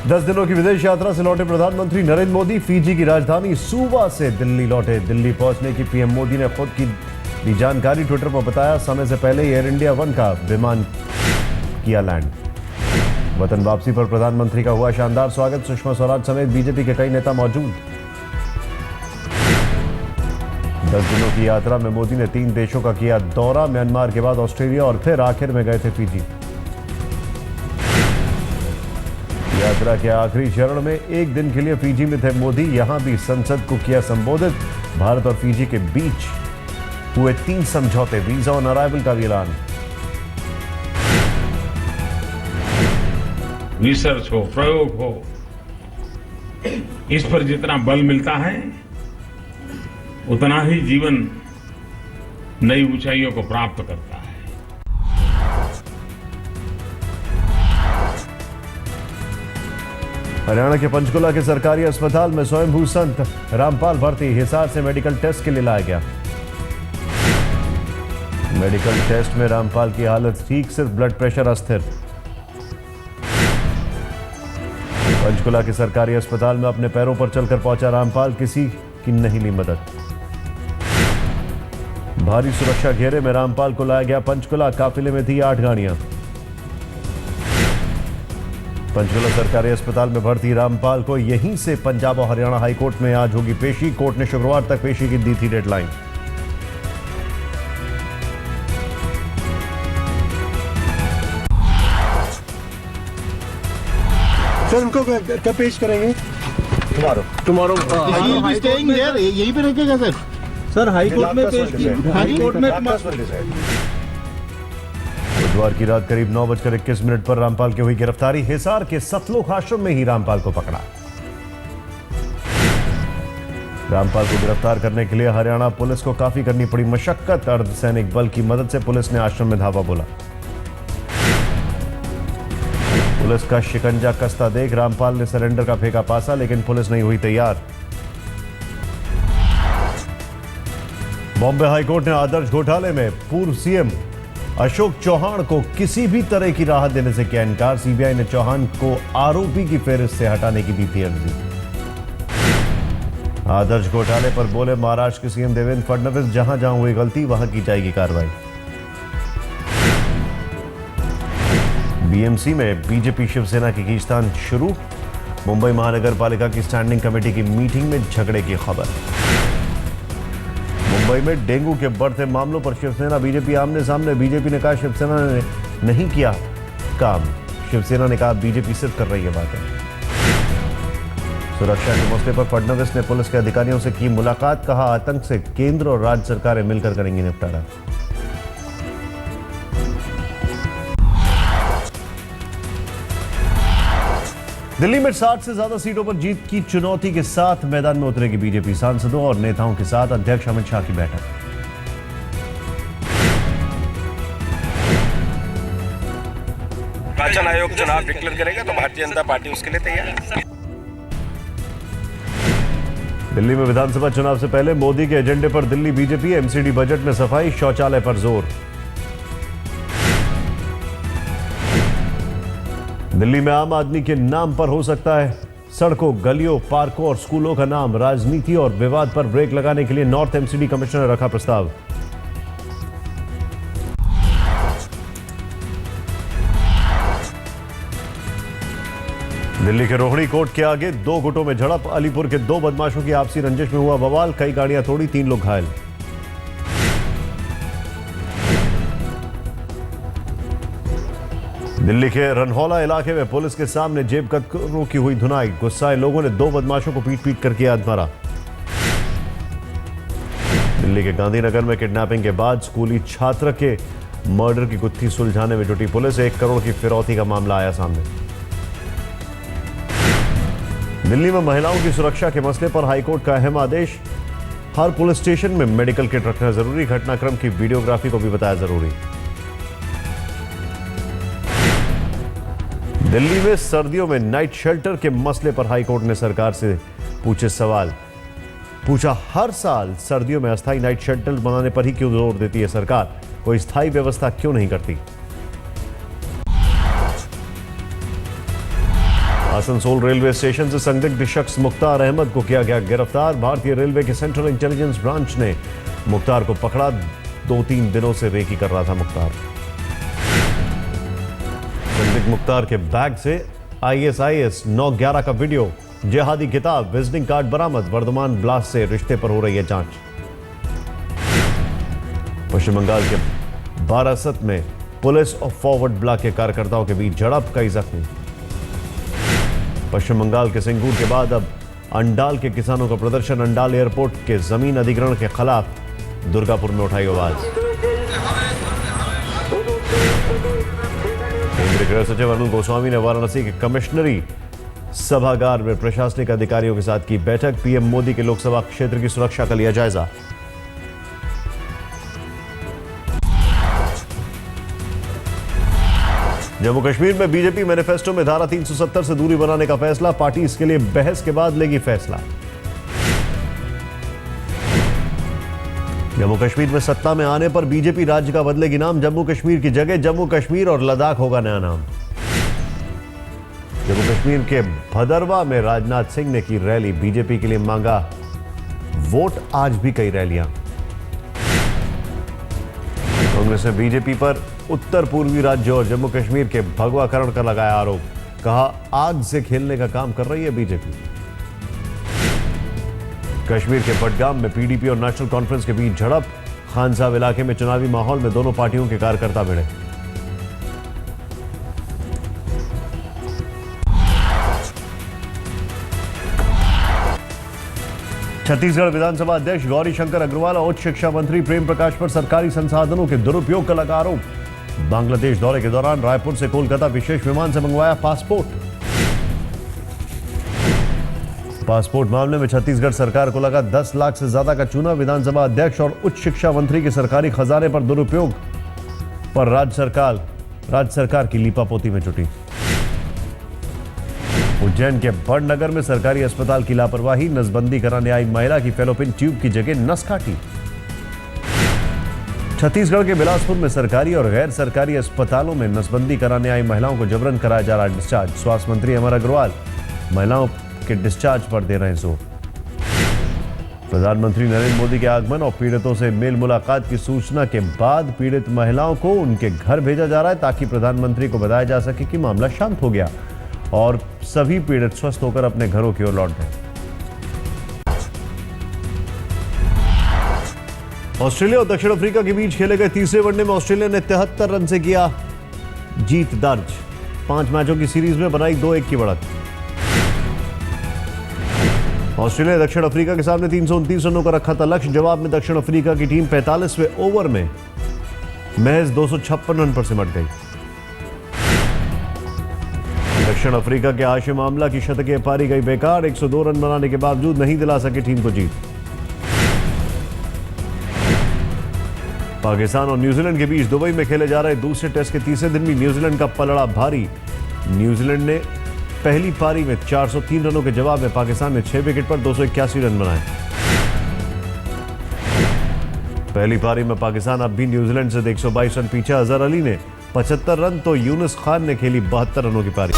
10 दिनों की विदेश यात्रा से लौटे प्रधानमंत्री नरेंद्र मोदी फिजी की राजधानी सुवा से दिल्ली लौटे। दिल्ली पहुंचने की पीएम मोदी ने खुद की दी जानकारी ट्विटर पर बताया। समय से पहले एयर इंडिया 1 का विमान किया लैंड। वतन वापसी पर प्रधानमंत्री का हुआ शानदार स्वागत। सुषमा स्वराज समेत बीजेपी के कई नेता मौजूद। 10 दिनों की यात्रा में मोदी ने 3 देशों का किया दौरा। म्यांमार के बाद ऑस्ट्रेलिया और फिर आखिर में गए थे फिजी। यात्रा के आखिरी चरण में 1 दिन के लिए फिजी में थे मोदी। यहां भी संसद को किया संबोधित। भारत और फिजी के बीच हुए 3 समझौते, वीजा ऑन अराइवल का भी ऐलान। रिसर्च हो, प्रयोग हो, इस पर जितना बल मिलता है उतना ही जीवन नई ऊंचाइयों को प्राप्त करता है। हरियाणा के पंचकुला के सरकारी अस्पताल में स्वयंभू संत रामपाल भर्ती। हिसार से मेडिकल टेस्ट के लिए लाया गया। मेडिकल टेस्ट में रामपाल की हालत ठीक, सिर्फ ब्लड प्रेशर अस्थिर। पंचकुला के सरकारी अस्पताल में अपने पैरों पर चलकर पहुंचा रामपाल, किसी की नहीं ली मदद। भारी सुरक्षा घेरे में रामपाल को लाया गया पंचकुला। काफिले में थी 8 गाड़ियां। पंचकुला सरकारी अस्पताल में भर्ती रामपाल को यहीं से पंजाब और हरियाणा हाईकोर्ट में आज होगी पेशी। कोर्ट ने शुक्रवार तक पेशी की दी थी डेडलाइन। सर उनको कब पेश करेंगे? टुमारो यहीं पे रखेगा सर? सर हाई कोर्ट में पेश की, हाई कोर्ट में बुधवार की रात करीब 9:21 पर रामपाल की हुई गिरफ्तारी। हिसार के सतलोक आश्रम में ही रामपाल को पकड़ा। रामपाल को गिरफ्तार करने के लिए हरियाणा पुलिस को काफी करनी पड़ी मशक्कत। अर्धसैनिक बल की मदद से पुलिस ने आश्रम में धावा बोला। पुलिस का शिकंजा कसता देख रामपाल ने सरेंडर का फेंका पासा, लेकिन पुलिस नहीं हुई तैयार। बॉम्बे हाईकोर्ट ने आदर्श घोटाले में पूर्व सीएम अशोक चौहान को किसी भी तरह की राहत देने से किया इनकार। सीबीआई ने चौहान को आरोपी की फेहरिस्त से हटाने की दी थी अर्जी। आदर्श घोटाले पर बोले महाराष्ट्र के सीएम देवेंद्र फडणवीस, जहां जहां हुई गलती वहां की जाएगी कार्रवाई। बीएमसी में बीजेपी शिवसेना की खींचतान शुरू। मुंबई महानगर पालिका की स्टैंडिंग कमेटी की मीटिंग में झगड़े की खबर। मुंबई में डेंगू के बढ़ते मामलों पर शिवसेना बीजेपी आमने सामने। बीजेपी ने कहा शिवसेना ने नहीं किया काम। शिवसेना ने कहा बीजेपी सिर्फ कर रही है बातें। सुरक्षा के मसले पर फडणवीस ने पुलिस के अधिकारियों से की मुलाकात। कहा आतंक से केंद्र और राज्य सरकारें मिलकर करेंगी निपटारा। दिल्ली में 60 से ज्यादा सीटों पर जीत की चुनौती के साथ मैदान में उतरेगी बीजेपी। सांसदों और नेताओं के साथ अध्यक्ष अमित शाह की बैठक। निर्वाचन आयोग चुनाव डिक्लेयर करेगा तो भारतीय जनता पार्टी उसके लिए तैयार है। दिल्ली में विधानसभा चुनाव से पहले मोदी के एजेंडे पर दिल्ली बीजेपी। एमसीडी बजट में सफाई, शौचालय पर जोर। दिल्ली में आम आदमी के नाम पर हो सकता है सड़कों, गलियों, पार्कों और स्कूलों का नाम। राजनीति और विवाद पर ब्रेक लगाने के लिए नॉर्थ एमसीडी कमिश्नर ने रखा प्रस्ताव। दिल्ली के रोहिणी कोर्ट के आगे 2 गुटों में झड़प। अलीपुर के 2 बदमाशों की आपसी रंजिश में हुआ बवाल। कई गाड़ियां तोड़ी, 3 लोग घायल। दिल्ली के रनहौला इलाके में पुलिस के सामने जेब कतरों की हुई धुनाई। गुस्साए लोगों ने 2 बदमाशों को पीट कर किया अधमरा। दिल्ली के गांधीनगर में किडनैपिंग के बाद स्कूली छात्र के मर्डर की गुत्थी सुलझाने में जुटी पुलिस। 1 करोड़ की फिरौती का मामला आया सामने। दिल्ली में महिलाओं की सुरक्षा के मसले पर हाईकोर्ट का अहम आदेश। हर पुलिस स्टेशन में मेडिकल किट रखना जरूरी। घटनाक्रम की वीडियोग्राफी को भी बताया जरूरी। दिल्ली में सर्दियों में नाइट शेल्टर के मसले पर हाईकोर्ट ने सरकार से पूछे सवाल। पूछा, हर साल सर्दियों में अस्थायी नाइट शेल्टर बनाने पर ही क्यों जोर देती है सरकार? कोई स्थायी व्यवस्था क्यों नहीं करती? आसनसोल रेलवे स्टेशन से संदिग्ध शख्स मुख्तार अहमद को किया गया गिरफ्तार। भारतीय रेलवे के सेंट्रल इंटेलिजेंस ब्रांच ने मुख्तार को पकड़ा। 2-3 दिनों से रेकी कर रहा था मुख्तार। संदिग्ध मुख्तार के बैग से ISIS 9/11 का वीडियो, जिहादी किताब, विजिटिंग कार्ड बरामद। वर्धमान ब्लास्ट से रिश्ते पर हो रही है जांच। पश्चिम बंगाल के बारासत में पुलिस और फॉरवर्ड ब्लॉक के कार्यकर्ताओं के बीच झड़प, कई जख्मी। पश्चिम बंगाल के सिंगूर के बाद अब अंडाल के किसानों का प्रदर्शन। अंडाल एयरपोर्ट के जमीन अधिग्रहण के खिलाफ दुर्गापुर में उठाई आवाज। केंद्रीय गृह सचिव अनिल गोस्वामी ने वाराणसी के कमिश्नरी सभागार में प्रशासनिक अधिकारियों के साथ की बैठक। पीएम मोदी के लोकसभा क्षेत्र की सुरक्षा का लिया जायजा। जम्मू कश्मीर में बीजेपी मैनिफेस्टो में धारा 370 से दूरी बनाने का फैसला। पार्टी इसके लिए बहस के बाद लेगी फैसला। जम्मू कश्मीर में सत्ता में आने पर बीजेपी राज्य का बदलेगी नाम। जम्मू कश्मीर की जगह जम्मू कश्मीर और लद्दाख होगा नया नाम। जम्मू कश्मीर के भदरवा में राजनाथ सिंह ने की रैली। बीजेपी के लिए मांगा वोट। आज भी कई रैलियां। कांग्रेस ने बीजेपी पर उत्तर पूर्वी राज्यों और जम्मू कश्मीर के भगवाकरण का लगाया आरोप। कहा, आग से खेलने का काम कर रही है बीजेपी। कश्मीर के बडगाम में पीडीपी और नेशनल कॉन्फ्रेंस के बीच झड़प। खान साहब इलाके में चुनावी माहौल में दोनों पार्टियों के कार्यकर्ता भिड़े। छत्तीसगढ़ विधानसभा अध्यक्ष गौरी शंकर अग्रवाल और उच्च शिक्षा मंत्री प्रेम प्रकाश पर सरकारी संसाधनों के दुरुपयोग का लगा आरोप। बांग्लादेश दौरे के दौरान रायपुर से कोलकाता विशेष विमान से मंगवाया पासपोर्ट मामले में छत्तीसगढ़ सरकार को लगा 10 लाख से ज्यादा का चूना। विधानसभा अध्यक्ष और उच्च शिक्षा मंत्री के सरकारी खजाने पर दुरुपयोग पर राज्य सरकार की लीपापोती में जुटी। उज्जैन के बड़नगर में सरकारी अस्पताल की लापरवाही। नसबंदी कराने आई महिला की फेलोपिन ट्यूब की जगह नस काटी। छत्तीसगढ़ के बिलासपुर में सरकारी और गैर सरकारी अस्पतालों में नसबंदी कराने आई महिलाओं को जबरन कराया जा रहा डिस्चार्ज। स्वास्थ्य मंत्री अमर अग्रवाल महिलाओं के डिस्चार्ज पर दे रहे जोर। प्रधानमंत्री नरेंद्र मोदी के आगमन और पीड़ितों से मेल मुलाकात की सूचना के बाद पीड़ित महिलाओं को उनके घर भेजा जा रहा है ताकि प्रधानमंत्री को बताया जा सके कि मामला शांत हो गया और सभी पीड़ित स्वस्थ होकर अपने घरों की ओर लौट गए। ऑस्ट्रेलिया और दक्षिण अफ्रीका के बीच खेले गए तीसरे वनडे में ऑस्ट्रेलिया ने 73 रन से किया जीत दर्ज। 5 मैचों की सीरीज में बनाई 2-1 की बढ़त। ऑस्ट्रेलिया ने दक्षिण अफ्रीका के सामने 329 रनों का रखा था लक्ष्य। जवाब में दक्षिण अफ्रीका की टीम 45वें ओवर में महज 256 रन पर सिमट गई। दक्षिण अफ्रीका के हाशिम आमला की शतकीय पारी गई बेकार। 102 रन बनाने के बावजूद नहीं दिला सके टीम को जीत। पाकिस्तान और न्यूजीलैंड के बीच दुबई में खेले जा रहे दूसरे टेस्ट के तीसरे दिन भी न्यूजीलैंड का पलड़ा भारी। न्यूजीलैंड ने पहली पारी में 403 रनों के जवाब में पाकिस्तान ने 6 विकेट पर 281 रन बनाए। पहली पारी में पाकिस्तान अब भी न्यूजीलैंड से 122 रन पीछे। अजहर अली ने 75 रन तो यूनुस खान ने खेली 72 रनों की पारी।